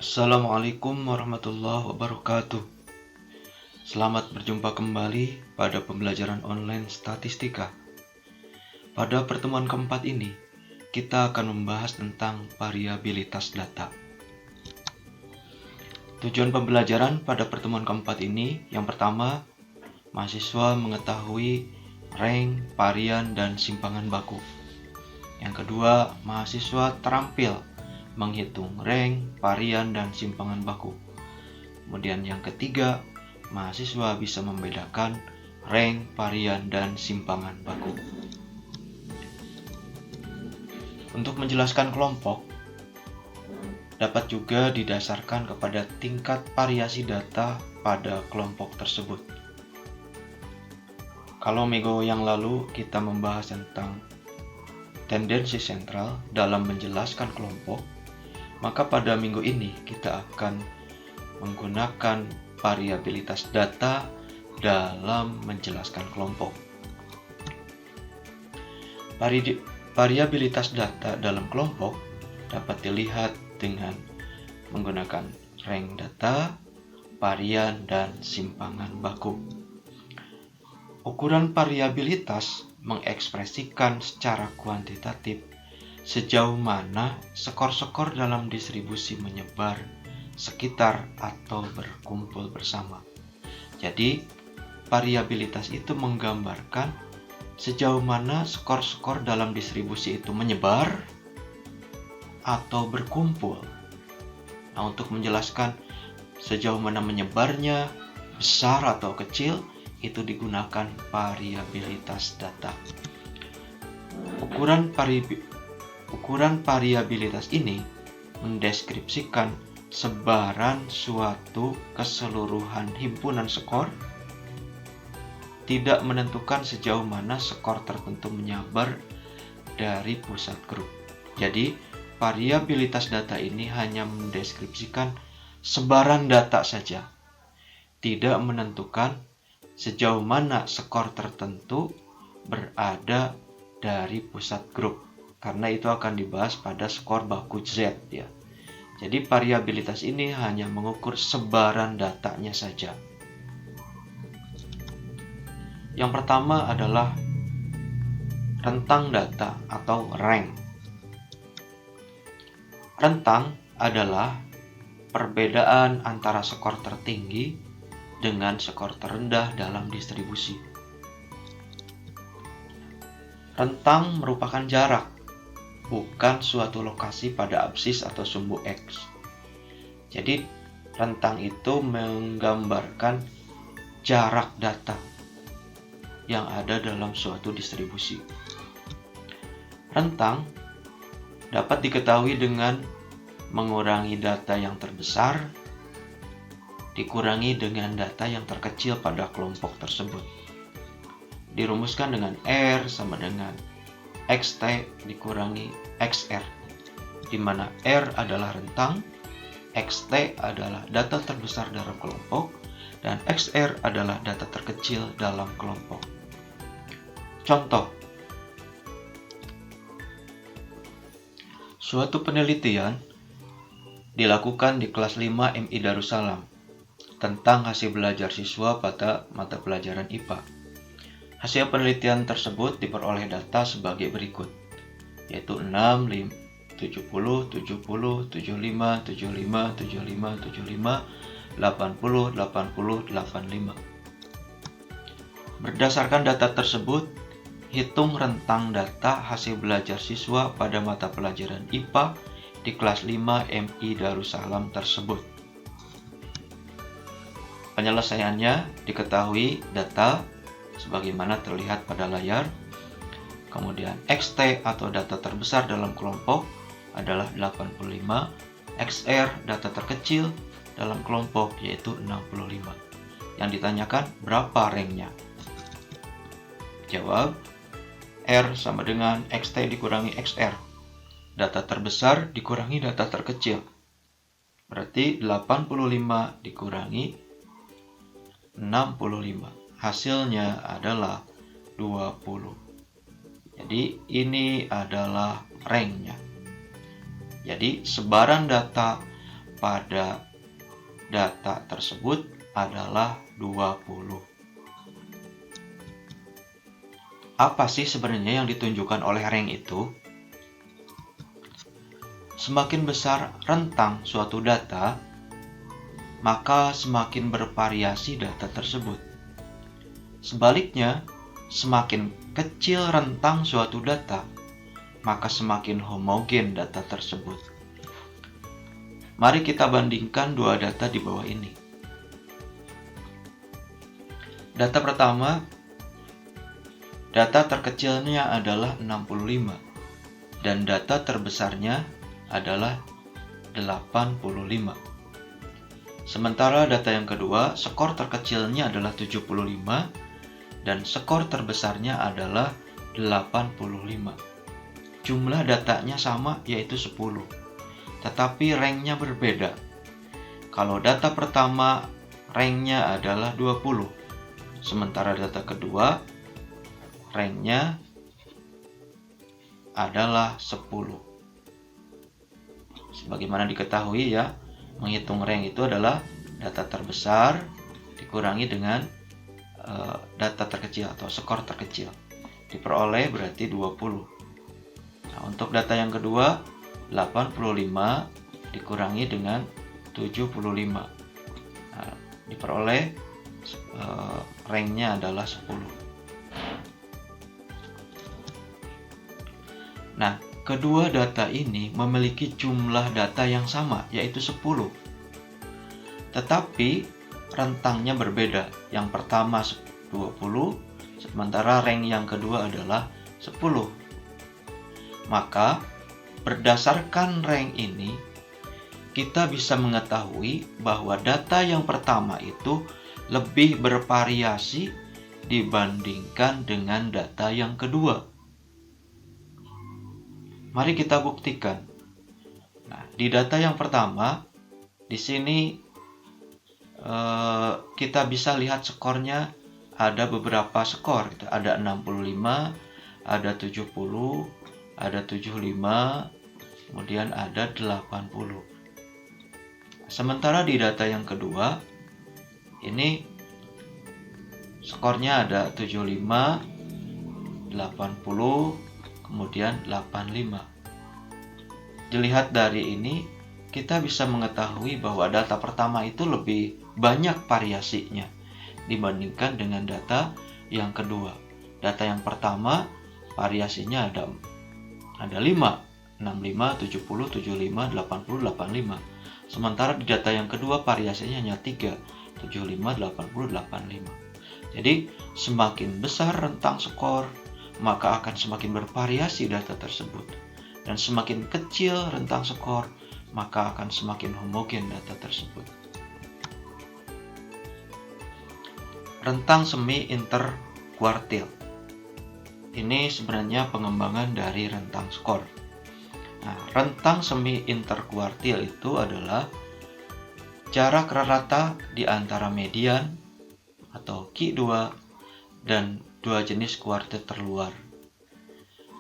Assalamualaikum warahmatullahi wabarakatuh. Selamat berjumpa kembali pada pembelajaran online statistika. Pada pertemuan keempat ini, kita akan membahas tentang variabilitas data. Tujuan pembelajaran pada pertemuan keempat ini, yang pertama, mahasiswa mengetahui rank, varian, dan simpangan baku. Yang kedua, mahasiswa terampil menghitung rank, varian, dan simpangan baku. Kemudian yang ketiga, mahasiswa bisa membedakan rank, varian, dan simpangan baku. Untuk menjelaskan kelompok, dapat juga didasarkan kepada tingkat variasi data pada kelompok tersebut. Kalau minggu yang lalu kita membahas tentang tendensi sentral dalam menjelaskan kelompok, maka pada minggu ini kita akan menggunakan variabilitas data dalam menjelaskan kelompok. Variabilitas data dalam kelompok dapat dilihat dengan menggunakan rank data, varian, dan simpangan baku. Ukuran variabilitas mengekspresikan secara kuantitatif sejauh mana skor-skor dalam distribusi menyebar, sekitar, atau berkumpul bersama. Jadi, variabilitas itu menggambarkan sejauh mana skor-skor dalam distribusi itu menyebar atau berkumpul. Nah, untuk menjelaskan sejauh mana menyebarnya, besar atau kecil, itu digunakan variabilitas data. Ukuran variabilitas ini mendeskripsikan sebaran suatu keseluruhan himpunan skor, tidak menentukan sejauh mana skor tertentu menyebar dari pusat grup. Jadi, variabilitas data ini hanya mendeskripsikan sebaran data saja, tidak menentukan sejauh mana skor tertentu berada dari pusat grup, karena itu akan dibahas pada skor baku Z ya. Jadi variabilitas ini hanya mengukur sebaran datanya saja. Yang pertama adalah rentang data atau rank. Rentang adalah perbedaan antara skor tertinggi dengan skor terendah dalam distribusi. Rentang merupakan jarak, bukan suatu lokasi pada absis atau sumbu X. Jadi, rentang itu menggambarkan jarak data yang ada dalam suatu distribusi. Rentang dapat diketahui dengan mengurangi data yang terbesar dikurangi dengan data yang terkecil pada kelompok tersebut. Dirumuskan dengan R sama dengan XT dikurangi XR, di mana R adalah rentang, XT adalah data terbesar dalam kelompok, dan XR adalah data terkecil dalam kelompok. Contoh, suatu penelitian dilakukan di kelas 5 MI Darussalam tentang hasil belajar siswa pada mata pelajaran IPA. Hasil penelitian tersebut diperoleh data sebagai berikut, yaitu 6, 70, 70, 75, 75, 75, 75, 80, 80, 85. Berdasarkan data tersebut, hitung rentang data hasil belajar siswa pada mata pelajaran IPA di kelas 5 MI Darussalam tersebut. Penyelesaiannya diketahui data sebagaimana terlihat pada layar. Kemudian XT atau data terbesar dalam kelompok adalah 85, XR data terkecil dalam kelompok yaitu 65. Yang ditanyakan berapa ranknya? Jawab, R sama dengan XT dikurangi XR. Data terbesar dikurangi data terkecil. Berarti 85 dikurangi 65. Hasilnya adalah 20. Jadi ini adalah ranknya. Jadi sebaran data pada data tersebut adalah 20. Apa sih sebenarnya yang ditunjukkan oleh rank itu? Semakin besar rentang suatu data, maka semakin bervariasi data tersebut. Sebaliknya, semakin kecil rentang suatu data, maka semakin homogen data tersebut. Mari kita bandingkan dua data di bawah ini. Data pertama, data terkecilnya adalah 65 dan data terbesarnya adalah 85. Sementara data yang kedua, skor terkecilnya adalah 75 dan skor terbesarnya adalah 85. Jumlah datanya sama, yaitu 10, tetapi ranknya berbeda. Kalau data pertama ranknya adalah 20, sementara data kedua ranknya adalah 10. Sebagaimana diketahui ya, menghitung rank itu adalah data terbesar dikurangi dengan data terkecil atau skor terkecil. Diperoleh berarti 20. Nah, untuk data yang kedua, 85 dikurangi dengan 75. Nah, diperoleh ranknya adalah 10. Nah, kedua data ini memiliki jumlah data yang sama, yaitu 10. Tetapi rentangnya berbeda. Yang pertama 20, sementara rank yang kedua adalah 10. Maka, berdasarkan rank ini, kita bisa mengetahui bahwa data yang pertama itu lebih bervariasi dibandingkan dengan data yang kedua. Mari kita buktikan. Nah, di data yang pertama, di sini kita bisa lihat skornya ada beberapa skor. Ada 65, ada 70, ada 75, kemudian ada 80. Sementara di data yang kedua, ini skornya ada 75, 80, kemudian 85. Dilihat dari ini, kita bisa mengetahui bahwa data pertama itu lebih banyak variasinya dibandingkan dengan data yang kedua. Data yang pertama variasinya ada 5, 65, 70, 75, 80, 85. Sementara di data yang kedua variasinya hanya 3, 75, 80, 85. Jadi semakin besar rentang skor, maka akan semakin bervariasi data tersebut. Dan semakin kecil rentang skor, maka akan semakin homogen data tersebut. Rentang semi interkuartil. Ini sebenarnya pengembangan dari rentang skor. Nah, rentang semi interkuartil itu adalah jarak rata di antara median atau Q2 dan dua jenis kuartil terluar.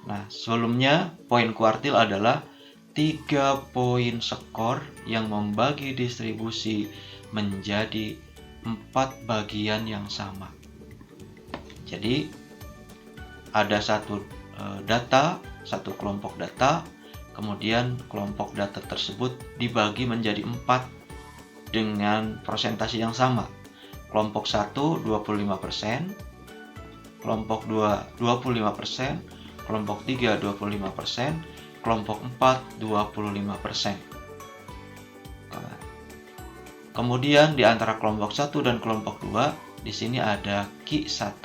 Nah, sebelumnya poin kuartil adalah 3 poin skor yang membagi distribusi menjadi 4 bagian yang sama. Jadi ada satu data, satu kelompok data, kemudian kelompok data tersebut dibagi menjadi 4 dengan persentase yang sama. Kelompok 1 25%, kelompok 2 25%, kelompok 3 25%, kelompok 4 25%. Kemudian di antara kelompok 1 dan kelompok 2, di sini ada Q1.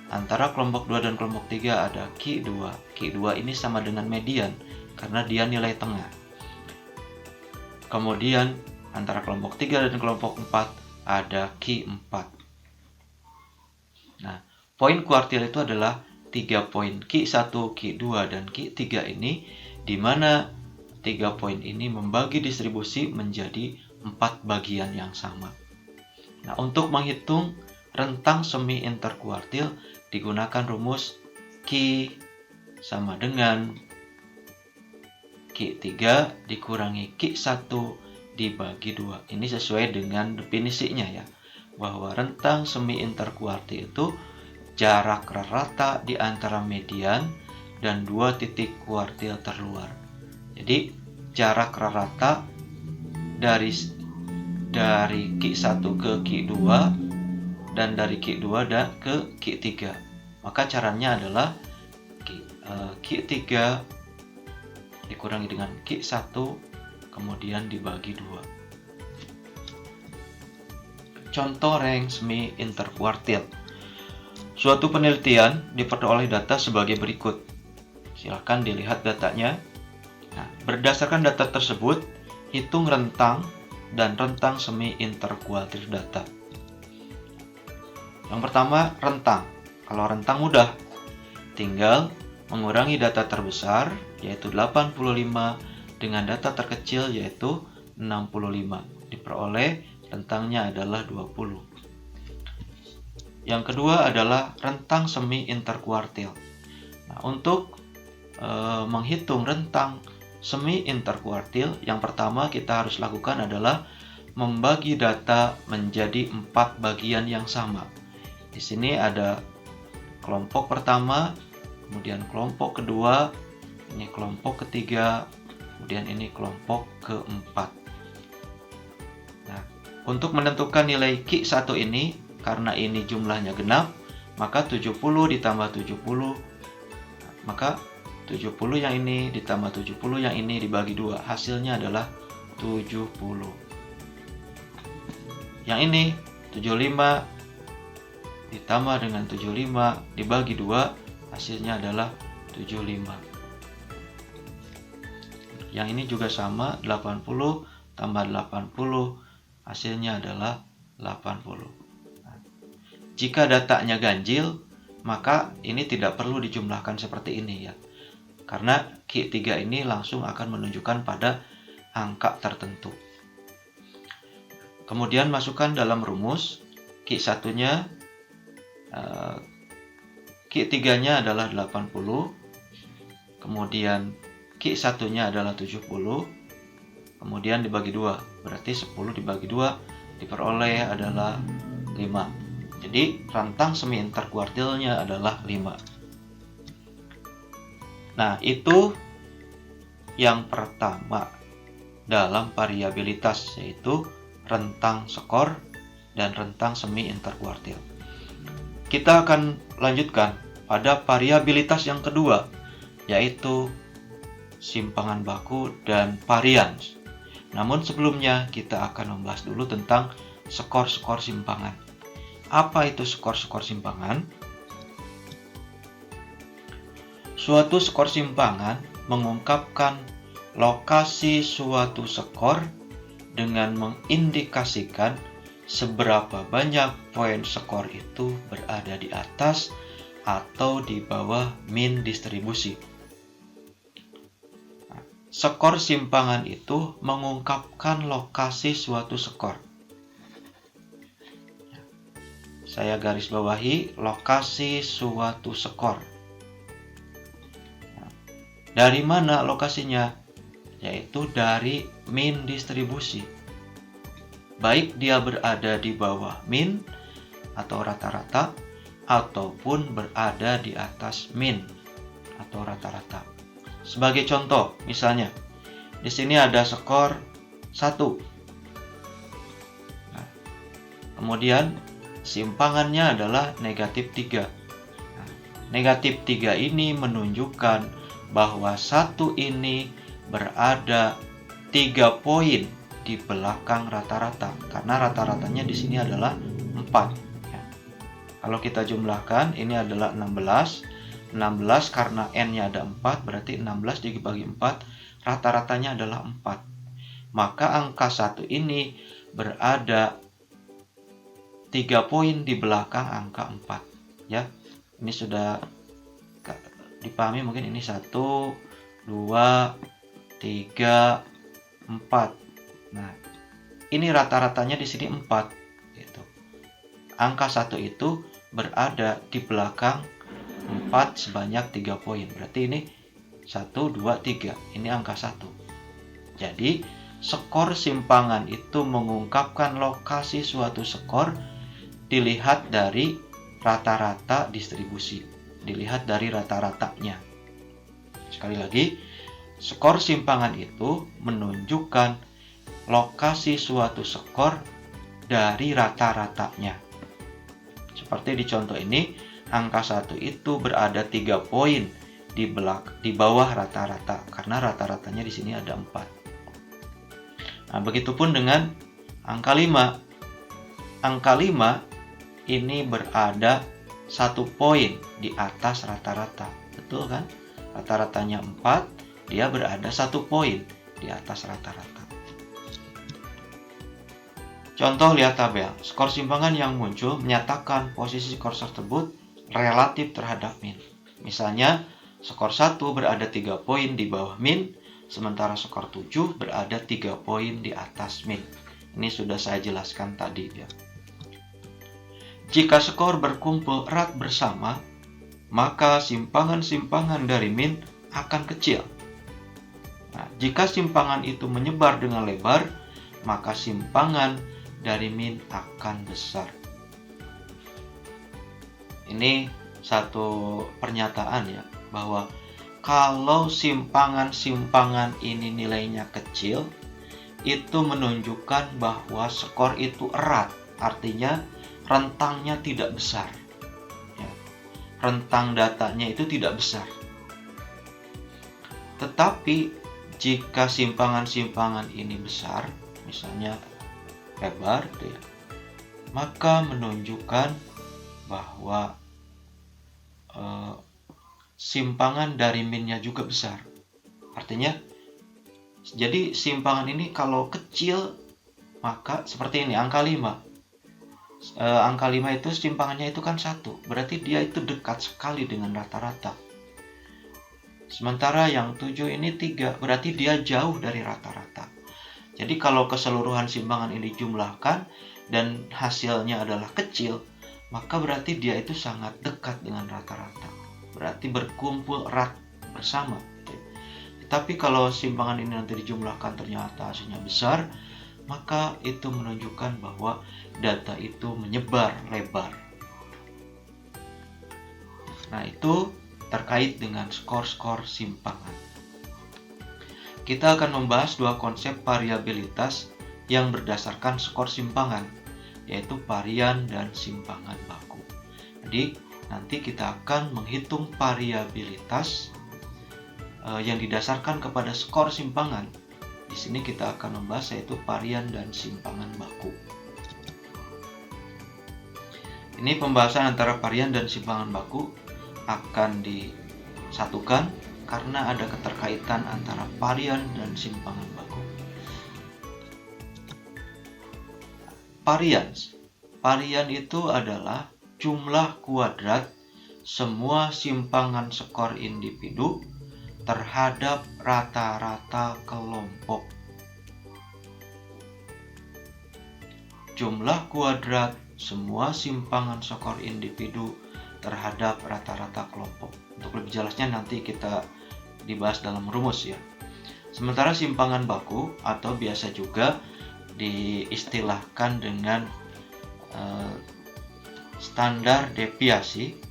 Antara kelompok 2 dan kelompok 3 ada Q2. Q2 ini sama dengan median karena dia nilai tengah. Kemudian antara kelompok 3 dan kelompok 4 ada Q4. Nah, poin kuartil itu adalah 3 poin Q1, Q2, dan Q3 ini, di mana 3 poin ini membagi distribusi menjadi 4 bagian yang sama. Nah, untuk menghitung rentang semi interkuartil digunakan rumus Q sama dengan Q3 dikurangi Q1 dibagi 2. Ini sesuai dengan definisinya ya, bahwa rentang semi interkuartil itu jarak rata di antara median dan 2 titik kuartil terluar. Jadi jarak rata dari Q1 ke Q2 dan dari Q2 dan ke Q3. Maka caranya adalah Q3 dikurangi dengan Q1 kemudian dibagi 2. Contoh reng semi interkuartil. Suatu penelitian diperoleh data sebagai berikut. Silakan dilihat datanya. Nah, berdasarkan data tersebut, hitung rentang dan rentang semi interkuartil data. Yang pertama, rentang. Kalau rentang mudah, tinggal mengurangi data terbesar yaitu 85 dengan data terkecil yaitu 65. Diperoleh rentangnya adalah 20. Yang kedua adalah rentang semi interkuartil. Nah, untuk menghitung rentang semi interkuartil, yang pertama kita harus lakukan adalah membagi data menjadi 4 bagian yang sama. Di sini ada kelompok pertama, kemudian kelompok kedua, ini kelompok ketiga, kemudian ini kelompok keempat. Nah, untuk menentukan nilai Q1 ini, karena ini jumlahnya genap, maka 70 ditambah 70, maka 70 yang ini ditambah 70 yang ini dibagi 2, hasilnya adalah 70. Yang ini 75 ditambah dengan 75 dibagi 2, hasilnya adalah 75. Yang ini juga sama, 80 tambah 80, hasilnya adalah 80. Nah, jika datanya ganjil, maka ini tidak perlu dijumlahkan seperti ini ya. Karena Q3 ini langsung akan menunjukkan pada angka tertentu. Kemudian masukkan dalam rumus, Q1-nya, Q3-nya adalah 80, kemudian Q1-nya adalah 70, kemudian dibagi 2, berarti 10 dibagi 2 diperoleh adalah 5. Jadi rentang semi interkuartilnya adalah 5. Nah, itu yang pertama dalam variabilitas, yaitu rentang skor dan rentang semi interkuartil. Kita akan lanjutkan pada variabilitas yang kedua, yaitu simpangan baku dan varians. Namun sebelumnya kita akan membahas dulu tentang skor-skor simpangan. Apa itu skor-skor simpangan? Suatu skor simpangan mengungkapkan lokasi suatu skor dengan mengindikasikan seberapa banyak poin skor itu berada di atas atau di bawah mean distribusi. Skor simpangan itu mengungkapkan lokasi suatu skor. Saya garis bawahi lokasi suatu skor. Dari mana lokasinya? Yaitu dari mean distribusi. Baik dia berada di bawah mean atau rata-rata, ataupun berada di atas mean atau rata-rata. Sebagai contoh, misalnya di sini ada skor 1. Nah, kemudian simpangannya adalah negatif 3. Nah, negatif 3 ini menunjukkan bahwa 1 ini berada 3 poin di belakang rata-rata, karena rata-ratanya di sini adalah 4. Ya. Kalau kita jumlahkan, ini adalah 16. 16 karena n-nya ada 4, berarti 16 dibagi 4, rata-ratanya adalah 4. Maka angka 1 ini berada 3 poin di belakang angka 4. Ya, ini sudah dipahami mungkin, ini 1, 2, 3, 4. Nah, ini rata-ratanya di sini 4 gitu. Angka 1 itu berada di belakang 4 sebanyak 3 poin. Berarti ini 1, 2, 3. Ini angka 1. Jadi skor simpangan itu mengungkapkan lokasi suatu skor dilihat dari rata-rata distribusi, dilihat dari rata-ratanya. Sekali lagi, skor simpangan itu menunjukkan lokasi suatu skor dari rata-ratanya. Seperti di contoh ini, angka 1 itu berada 3 poin di bawah rata-rata, karena rata-ratanya di sini ada 4. Nah, begitupun dengan angka 5. Angka 5 ini berada 1 poin di atas rata-rata. Betul kan? Rata-ratanya 4, dia berada 1 poin di atas rata-rata. Contoh, lihat tabel. Skor simpangan yang muncul menyatakan posisi skor tersebut relatif terhadap min. Misalnya, skor 1 berada 3 poin di bawah min, sementara skor 7 berada 3 poin di atas min. Ini sudah saya jelaskan tadi ya. Jika skor berkumpul erat bersama, maka simpangan-simpangan dari min akan kecil. Nah, jika simpangan itu menyebar dengan lebar, maka simpangan dari min akan besar. Ini satu pernyataan ya, bahwa kalau simpangan-simpangan ini nilainya kecil, itu menunjukkan bahwa skor itu erat, artinya rentangnya tidak besar. Ya, rentang datanya itu tidak besar. Tetapi jika simpangan-simpangan ini besar, misalnya lebar, ya, maka menunjukkan bahwa simpangan dari minnya juga besar. Artinya, jadi simpangan ini kalau kecil, maka seperti ini, angka 5. Angka 5 itu simpangannya itu kan 1, berarti dia itu dekat sekali dengan rata-rata. Sementara yang 7 ini 3, berarti dia jauh dari rata-rata. Jadi kalau keseluruhan simpangan ini dijumlahkan dan hasilnya adalah kecil, maka berarti dia itu sangat dekat dengan rata-rata. Berarti berkumpul erat bersama. Tapi kalau simpangan ini nanti dijumlahkan ternyata hasilnya besar, maka itu menunjukkan bahwa data itu menyebar lebar. Nah, itu terkait dengan skor-skor simpangan. Kita akan membahas dua konsep variabilitas yang berdasarkan skor simpangan, yaitu varian dan simpangan baku. Jadi, nanti kita akan menghitung variabilitas yang didasarkan kepada skor simpangan. Di sini kita akan membahas yaitu varian dan simpangan baku. Ini pembahasan antara varian dan simpangan baku akan disatukan karena ada keterkaitan antara varian dan simpangan baku. Varian itu adalah jumlah kuadrat semua simpangan skor individu terhadap rata-rata kelompok. Jumlah kuadrat semua simpangan skor individu terhadap rata-rata kelompok. Untuk lebih jelasnya nanti kita dibahas dalam rumus ya. Sementara simpangan baku atau biasa juga diistilahkan dengan standar deviasi.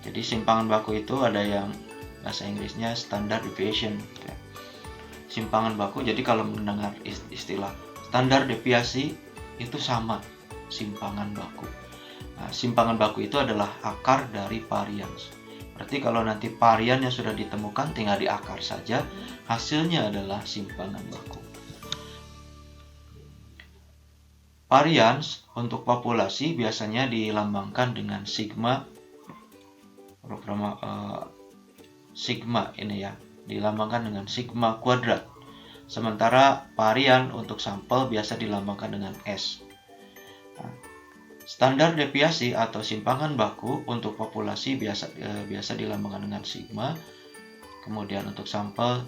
Jadi simpangan baku itu ada yang bahasa Inggrisnya standard deviation. Simpangan baku, jadi kalau mendengar istilah standar deviasi itu sama simpangan baku. Nah, simpangan baku itu adalah akar dari varian. Berarti kalau nanti varian yang sudah ditemukan tinggal diakar saja, hasilnya adalah simpangan baku. Varians untuk populasi biasanya dilambangkan dengan sigma. Sigma ini ya, dilambangkan dengan sigma kuadrat. Sementara varian untuk sampel biasa dilambangkan dengan S. Nah, standar deviasi atau simpangan baku untuk populasi biasa dilambangkan dengan sigma. Kemudian untuk sampel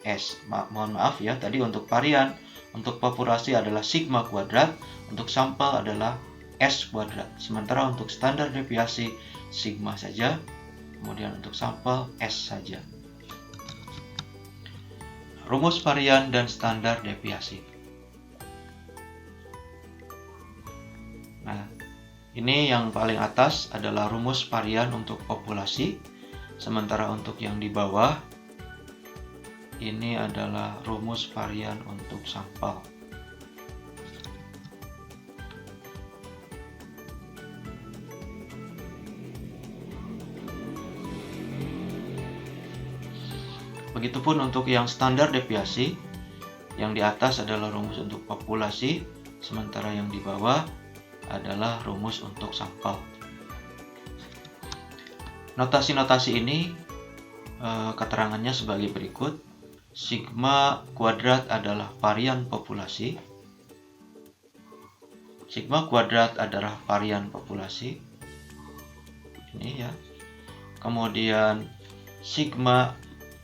S. Mohon maaf ya, tadi untuk varian untuk populasi adalah sigma kuadrat, untuk sampel adalah S kuadrat. Sementara untuk standar deviasi sigma saja, kemudian untuk sampel S saja. rumus varian dan standar deviasi. Nah, ini yang paling atas adalah rumus varian untuk populasi, sementara untuk yang di bawah ini adalah rumus varian untuk sampel. Begitupun untuk yang standar deviasi, yang di atas adalah rumus untuk populasi, sementara yang di bawah adalah rumus untuk sampel. Notasi-notasi ini keterangannya sebagai berikut. Sigma kuadrat adalah varian populasi. Sigma kuadrat adalah varian populasi. Ini ya. Kemudian sigma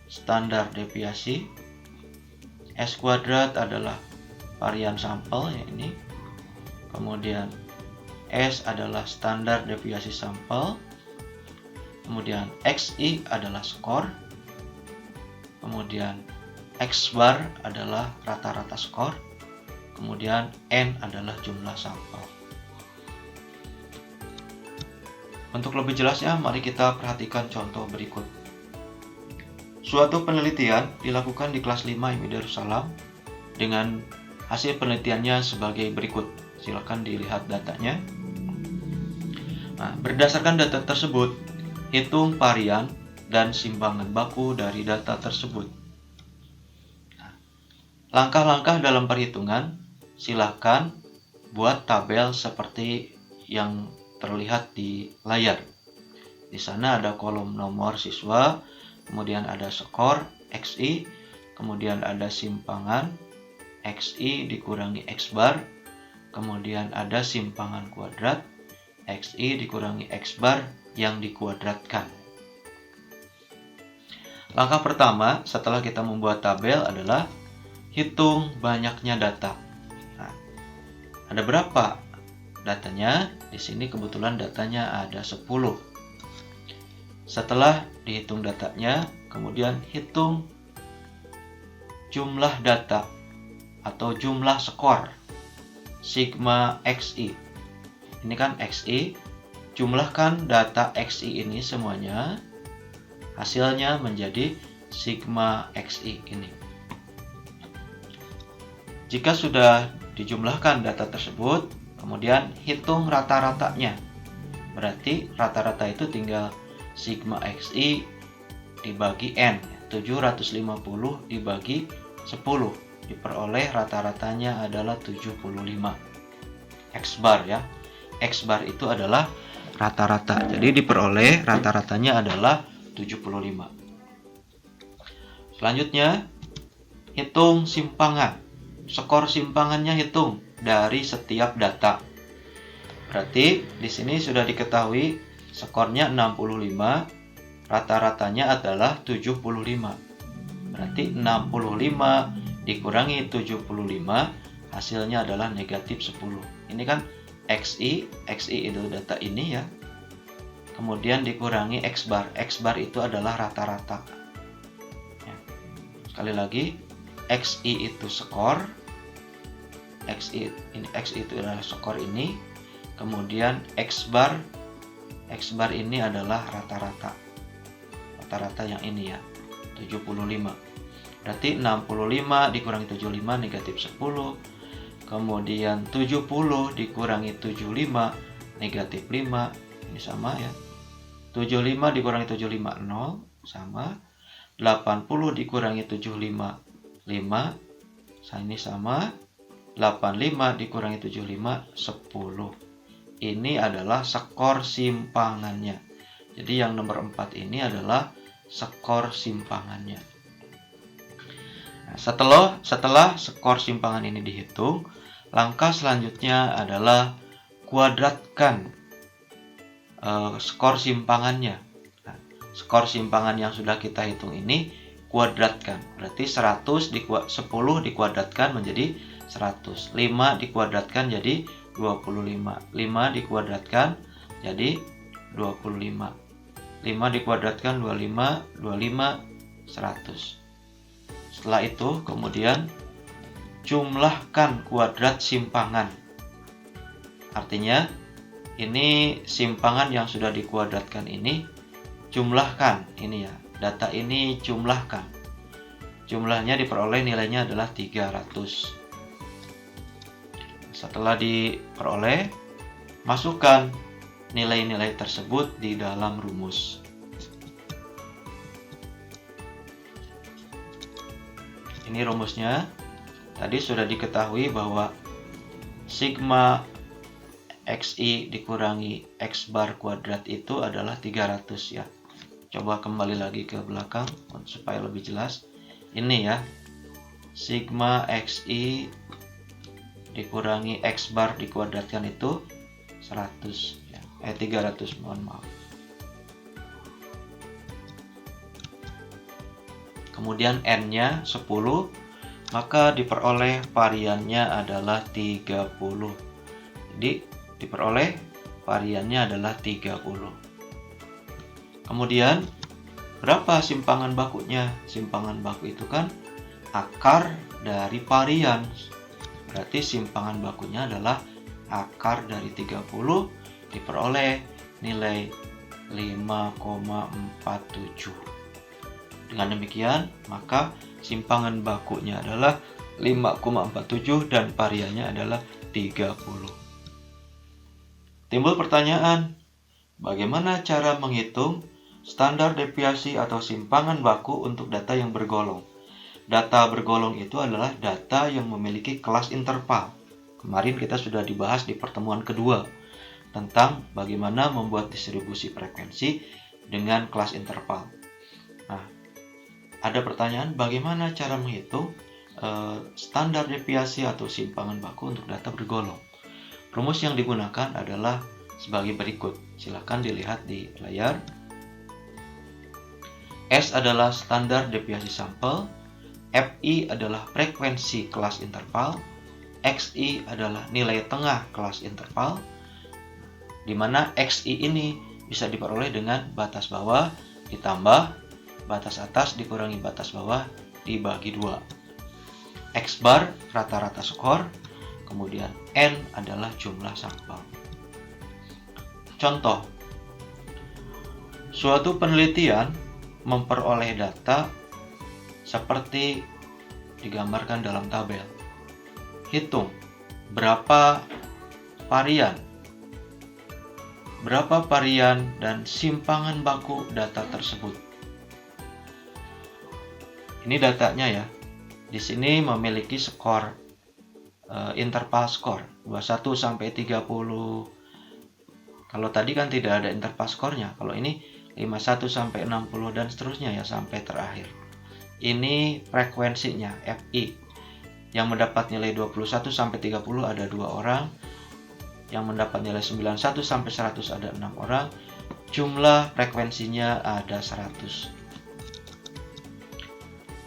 standar deviasi. S kuadrat adalah varian sampel ya ini. Kemudian S adalah standar deviasi sampel. Kemudian XI adalah skor. Kemudian X bar adalah rata-rata skor. Kemudian N adalah jumlah sampel. Untuk lebih jelasnya, mari kita perhatikan contoh berikut. Suatu penelitian dilakukan di kelas 5 IMI Darussalam dengan hasil penelitiannya sebagai berikut. Silakan dilihat datanya. Nah, berdasarkan data tersebut, hitung varian dan simpangan baku dari data tersebut. Nah, langkah-langkah dalam perhitungan, silakan buat tabel seperti yang terlihat di layar. Di sana ada kolom nomor siswa, kemudian ada skor XI, kemudian ada simpangan XI dikurangi X bar, kemudian ada simpangan kuadrat XI dikurangi X bar yang dikuadratkan. Langkah pertama setelah kita membuat tabel adalah hitung banyaknya data. Nah, ada berapa datanya? Di sini kebetulan datanya ada 10. Setelah dihitung datanya, kemudian hitung jumlah data atau jumlah skor sigma XI. Ini kan XI, jumlahkan data XI ini semuanya, hasilnya menjadi sigma XI ini. Jika sudah dijumlahkan data tersebut, kemudian hitung rata-ratanya. Berarti rata-rata itu tinggal sigma XI dibagi N, 750 dibagi 10, diperoleh rata-ratanya adalah 75. X bar ya. X bar itu adalah rata-rata. Jadi diperoleh rata-ratanya adalah 75. Selanjutnya, hitung simpangan. Skor simpangannya hitung dari setiap data. Berarti di sini sudah diketahui skornya 65, rata-ratanya adalah 75. Berarti 65 dikurangi 75, hasilnya adalah negatif 10. Ini kan XI itu data ini ya. Kemudian dikurangi X bar itu adalah rata-rata. Ya. Sekali lagi, XI itu skor, XI itu adalah skor ini. Kemudian X bar ini adalah rata-rata. Rata-rata yang ini ya, 75. Berarti 65 dikurangi 75 negatif 10. Kemudian 70 dikurangi 75 negatif 5. Ini sama ya. 75 dikurangi 75 0 sama. 80 dikurangi 75 5. Ini sama. 85 dikurangi 75 10. Ini adalah skor simpangannya. Jadi yang nomor 4 ini adalah skor simpangannya. Nah, setelah skor simpangan ini dihitung, langkah selanjutnya adalah kuadratkan skor simpangannya. Nah, skor simpangan yang sudah kita hitung ini kuadratkan. Berarti 10 dikuadratkan menjadi 100. 5 dikuadratkan jadi 25. 5 dikuadratkan jadi 25. 5 dikuadratkan 25, 100. Setelah itu kemudian jumlahkan kuadrat simpangan. Artinya ini simpangan yang sudah dikuadratkan ini jumlahkan, ini ya, data ini jumlahkan. Jumlahnya diperoleh nilainya adalah 300. Setelah diperoleh, masukkan nilai-nilai tersebut di dalam rumus. Ini rumusnya. Tadi sudah diketahui bahwa sigma xi dikurangi x bar kuadrat itu adalah 300 ya. Coba kembali lagi ke belakang supaya lebih jelas. Ini ya, sigma xi dikurangi x bar dikuadratkan itu 100 ya. 300, mohon maaf. Kemudian n-nya 10, maka diperoleh variannya adalah 30. Jadi diperoleh variannya adalah 30. Kemudian berapa simpangan bakunya? Simpangan baku itu kan akar dari varian. Berarti simpangan bakunya adalah akar dari 30 diperoleh nilai 5,47. Dengan demikian, maka simpangan bakunya adalah 5,47 dan variannya adalah 30. Timbul pertanyaan, bagaimana cara menghitung standar deviasi atau simpangan baku untuk data yang bergolong? Data bergolong itu adalah data yang memiliki kelas interval. Kemarin kita sudah dibahas di pertemuan kedua tentang bagaimana membuat distribusi frekuensi dengan kelas interval. Nah, ada pertanyaan, bagaimana cara menghitung standar deviasi atau simpangan baku untuk data bergolong? Rumus yang digunakan adalah sebagai berikut. Silakan dilihat di layar. S adalah standar deviasi sampel, Fi adalah frekuensi kelas interval, Xi adalah nilai tengah kelas interval, di mana Xi ini bisa diperoleh dengan batas bawah ditambah batas atas dikurangi batas bawah dibagi 2. X bar rata-rata skor, kemudian N adalah jumlah sampel. Contoh, suatu penelitian memperoleh data seperti digambarkan dalam tabel. Hitung berapa varian dan simpangan baku data tersebut. Ini datanya ya. Di sini memiliki skor interval skor 21 sampai 30. Kalau tadi kan tidak ada interval skornya. Kalau ini 51 sampai 60 dan seterusnya ya sampai terakhir. Ini frekuensinya Fi. Yang mendapat nilai 21 sampai 30 ada 2 orang. Yang mendapat nilai 91 sampai 100 ada 6 orang. Jumlah frekuensinya ada 100.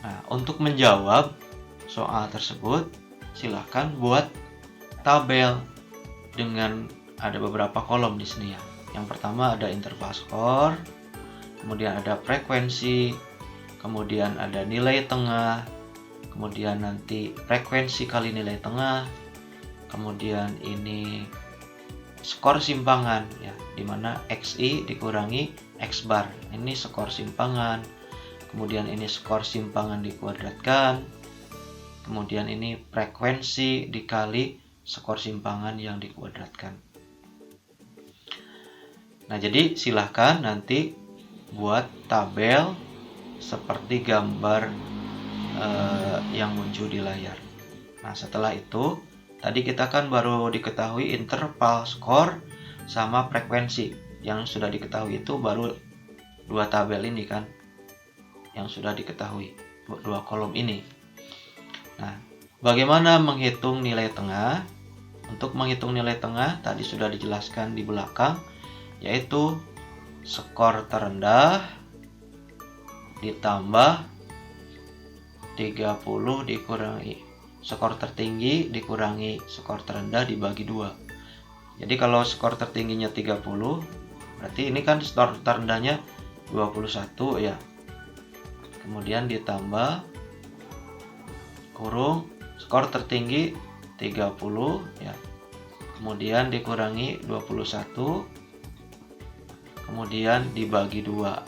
Nah, untuk menjawab soal tersebut, silahkan buat tabel dengan ada beberapa kolom di sini ya. Yang pertama ada interval skor, kemudian ada frekuensi, kemudian ada nilai tengah, kemudian nanti frekuensi kali nilai tengah, kemudian ini skor simpangan ya, dimana Xi dikurangi X bar. Ini skor simpangan. Kemudian ini skor simpangan dikuadratkan. Kemudian ini frekuensi dikali skor simpangan yang dikuadratkan. Nah, jadi silahkan nanti buat tabel seperti gambar yang muncul di layar. Nah, setelah itu tadi kita kan baru diketahui interval skor sama frekuensi. Yang sudah diketahui itu baru 2 tabel ini kan, yang sudah diketahui 2 kolom ini. Nah, bagaimana menghitung nilai tengah? Untuk menghitung nilai tengah tadi sudah dijelaskan di belakang, yaitu skor terendah ditambah 30 dikurangi skor tertinggi dikurangi skor terendah dibagi 2. Jadi kalau skor tertingginya 30, berarti ini kan skor terendahnya 21 ya. Kemudian ditambah kurung skor tertinggi 30 ya. Kemudian dikurangi 21, kemudian dibagi 2.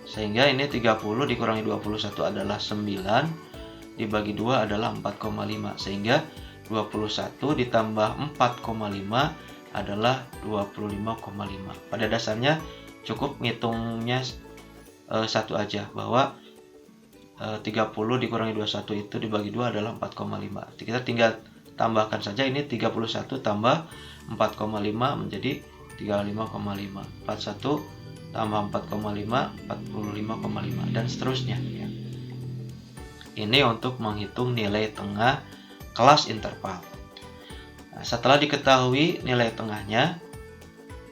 Sehingga ini 30 dikurangi 21 adalah 9, dibagi 2 adalah 4,5. Sehingga 21 ditambah 4,5 adalah 25,5. Pada dasarnya cukup ngitungnya satu aja, bahwa 30 dikurangi 21 itu dibagi 2 adalah 4,5. Kita tinggal tambahkan saja, ini 31 tambah 4,5 menjadi 35,5. 41 tambah 4,5 45,5 dan seterusnya ya. Ini untuk menghitung nilai tengah kelas interval. Nah, setelah diketahui nilai tengahnya,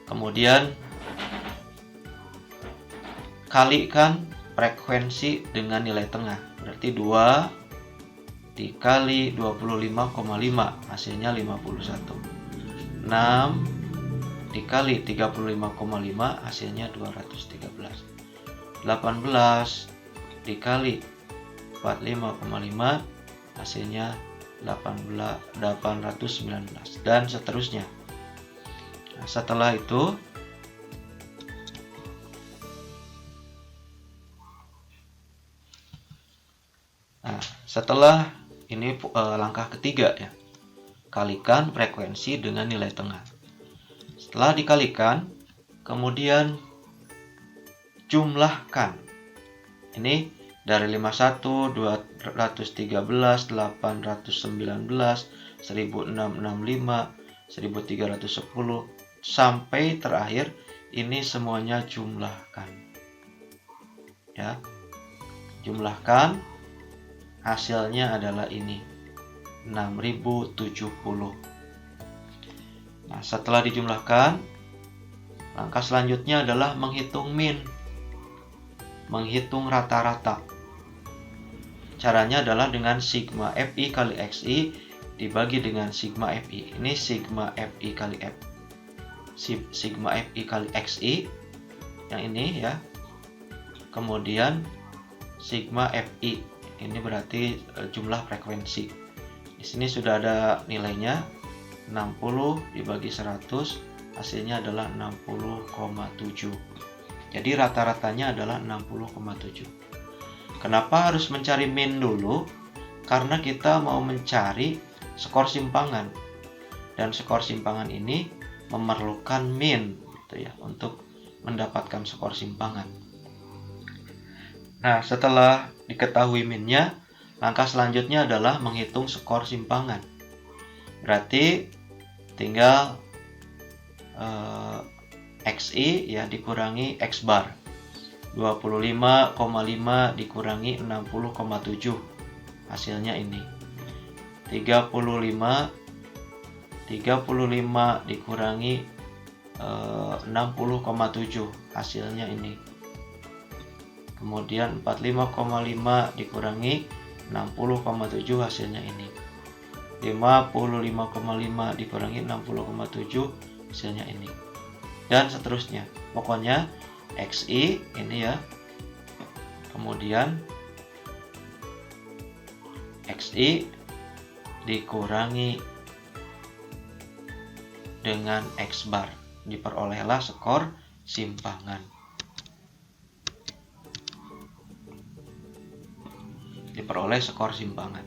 kemudian kalikan frekuensi dengan nilai tengah. Berarti 2 dikali 25,5 hasilnya 51. 6 dikali 35,5 hasilnya 213. 18 dikali 45,5 hasilnya 819 dan seterusnya. Nah, setelah itu setelah ini langkah ketiga ya, kalikan frekuensi dengan nilai tengah. Setelah dikalikan, kemudian jumlahkan. Ini dari 51, 213, 819, 1665, 1310 sampai terakhir ini semuanya jumlahkan. Ya. Jumlahkan, hasilnya adalah ini 6070. Nah, setelah dijumlahkan, langkah selanjutnya adalah menghitung min, menghitung rata-rata. Caranya adalah dengan sigma Fi kali Xi dibagi dengan sigma Fi. Ini sigma Fi kali F. Sigma Fi kali Xi yang ini ya. Kemudian sigma Fi. Ini berarti jumlah frekuensi. Di sini sudah ada nilainya, 60 dibagi 100 hasilnya adalah 60,7. Jadi rata-ratanya adalah 60,7. Kenapa harus mencari min dulu? Karena kita mau mencari skor simpangan. Dan skor simpangan ini memerlukan min gitu ya, untuk mendapatkan skor simpangan. Nah, setelah diketahui minnya, langkah selanjutnya adalah menghitung skor simpangan. Berarti tinggal Xi ya dikurangi X bar. 25,5 dikurangi 60,7 hasilnya ini. 35 dikurangi 60,7 hasilnya ini. Kemudian 45,5 dikurangi 60,7 hasilnya ini. 55,5 dikurangi 60,7 hasilnya ini. Dan seterusnya. Pokoknya Xi ini ya. Kemudian Xi dikurangi dengan X bar. Diperolehlah skor simpangan. Diperoleh skor simpangan.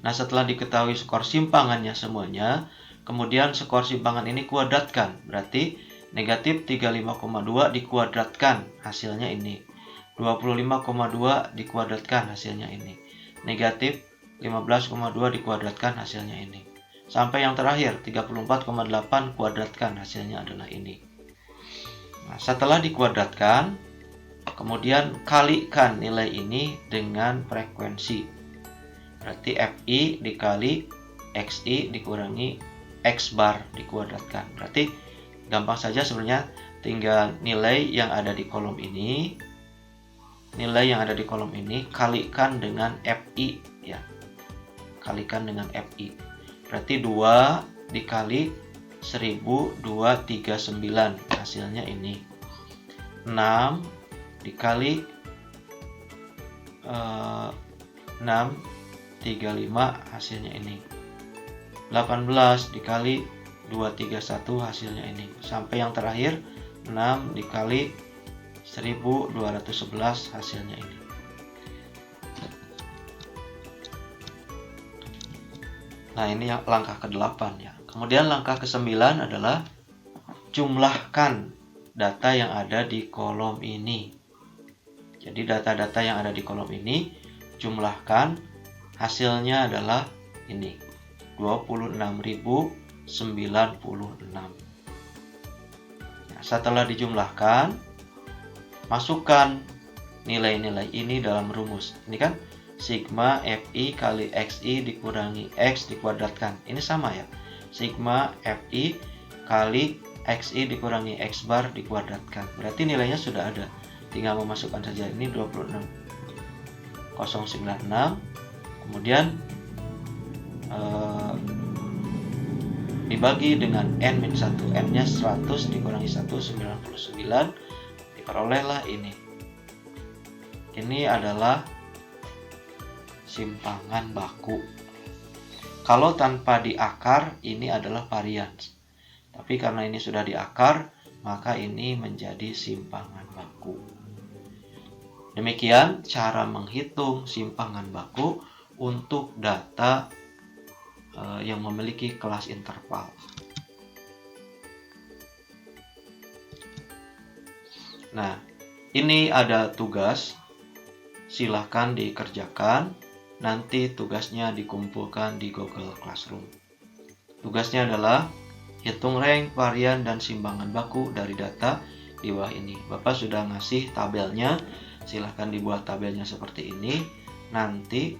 Nah, setelah diketahui skor simpangannya semuanya, kemudian skor simpangan ini kuadratkan. Berarti negatif 35,2 dikuadratkan, hasilnya ini. 25,2 dikuadratkan, hasilnya ini. Negatif 15,2 dikuadratkan, hasilnya ini. Sampai yang terakhir, 34,8 kuadratkan, hasilnya adalah ini. Nah, setelah dikuadratkan, kemudian kalikan nilai ini dengan frekuensi. Berarti Fi dikali Xi dikurangi X bar dikuadratkan. Berarti gampang saja sebenarnya, tinggal nilai yang ada di kolom ini. Nilai yang ada di kolom ini kalikan dengan Fi ya. Kalikan dengan Fi. Berarti 2 dikali 1239 hasilnya ini. 6 dikali 635 hasilnya ini. 18 dikali 231 hasilnya ini. Sampai yang terakhir 6 dikali 1211 hasilnya ini. Nah, ini yang langkah ke-8 ya. Kemudian langkah ke-9 adalah jumlahkan data yang ada di kolom ini. Jadi data-data yang ada di kolom ini jumlahkan, hasilnya adalah ini 26.096. Nah, setelah dijumlahkan, masukkan nilai-nilai ini dalam rumus. Ini kan sigma FI kali XI dikurangi X dikuadratkan. Ini sama ya. Sigma FI kali XI dikurangi X bar dikuadratkan. Berarti nilainya sudah ada. Tinggal memasukkan saja ini 26.096. Kemudian dibagi dengan N-1. N-nya 100 dikurangi 1, 99. Diperolehlah ini. Ini adalah simpangan baku. Kalau tanpa diakar, ini adalah varian. Tapi karena ini sudah diakar, maka ini menjadi simpangan baku. Demikian cara menghitung simpangan baku untuk data yang memiliki kelas interval. Nah, ini ada tugas. Silahkan dikerjakan. Nanti tugasnya dikumpulkan di Google Classroom. Tugasnya adalah hitung rank, varian, dan simpangan baku dari data di bawah ini. Bapak sudah ngasih tabelnya. Silahkan dibuat tabelnya seperti ini. Nanti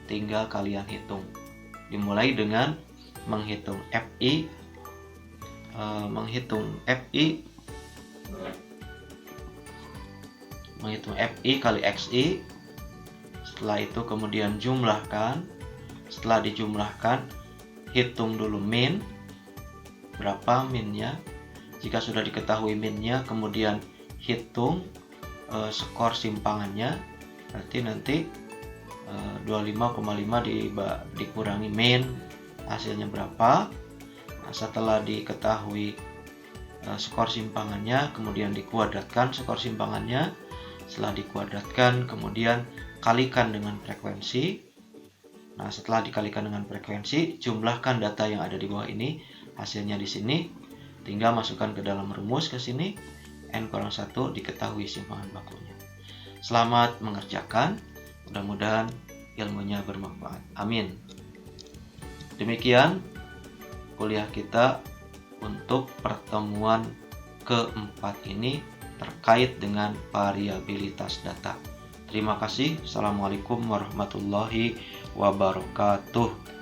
tinggal kalian hitung. Dimulai dengan menghitung FI, menghitung FI kali XI. Setelah itu kemudian jumlahkan. Setelah dijumlahkan, hitung dulu min. Berapa minnya? Jika sudah diketahui minnya, kemudian hitung skor simpangannya. Berarti nanti 25,5 dikurangi min, hasilnya berapa. Nah, setelah diketahui skor simpangannya, kemudian dikuadratkan skor simpangannya. Setelah dikuadratkan, kemudian kalikan dengan frekuensi. Nah, setelah dikalikan dengan frekuensi, jumlahkan data yang ada di bawah ini. Hasilnya di sini. Tinggal masukkan ke dalam rumus ke sini. N-1 diketahui simpangan bakunya. Selamat mengerjakan. Mudah-mudahan ilmunya bermanfaat. Amin. Demikian kuliah kita untuk pertemuan keempat ini terkait dengan variabilitas data. Terima kasih. Assalamualaikum warahmatullahi wabarakatuh.